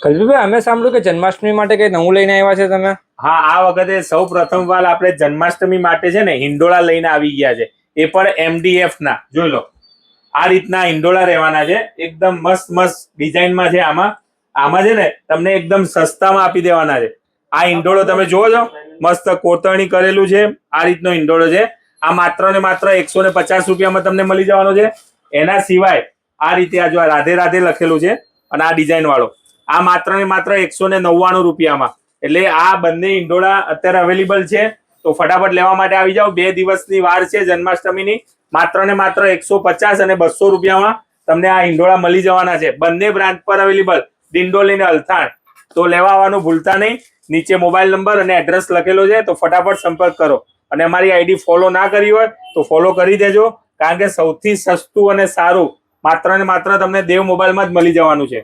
કલ્પીભાઈ, અમે સાંભળ્યું કે જન્માષ્ટમી માટે કઈ નવું લઈને આવ્યા છે તમે? હા, આ વખતે સૌ પ્રથમવાર આપણે જન્માષ્ટમી માટે છે ને હિંડોળા લઈને આવી ગયા છે, એ પણ MDF ના. જોઈ લો, આ રીતના હિંડોળા રહેવાના છે, એકદમ મસ્ત મસ્ત ડિઝાઇનમાં છે. આમાં છે ને તમને એકદમ સસ્તામાં આપી દેવાના છે. આ હિંડોળો તમે જોવો છો, મસ્ત કોતરણી કરેલું છે. આ રીતનો હિંડોળો છે. આ માત્ર ને માત્ર 150 રૂપિયામાં તમને મળી જવાનો છે. એના સિવાય આ રીતે આ જો રાધે રાધે લખેલું છે અને આ ડિઝાઇન વાળો, આ માત્ર ને માત્ર 199 રૂપિયામાં. એટલે આ બંને હિંડોળા અત્યારે અવેલેબલ છે, તો ફટાફટ લેવા માટે આવી જાઓ. 2 દિવસની વાર છે જન્માષ્ટમીની. માત્ર ને માત્ર 150 અને 200 રૂપિયામાં તમને આ હિંડોળા મળી જવાના છે. બંને બ્રાન્ચ પર અવેલેબલ, ડિંડોલી અને અલથાણ. તો લેવા આવવાનું ભૂલતા નહીં. નીચે મોબાઈલ નંબર અને એડ્રેસ લખેલો છે, તો ફટાફટ સંપર્ક કરો. અને અમારી આઈડી ફોલો ના કરી હોય તો ફોલો કરી દેજો, કારણ કે સૌથી સસ્તું અને સારું માત્ર ને માત્ર તમને દેવ મોબાઈલમાં જ મળી જવાનું છે.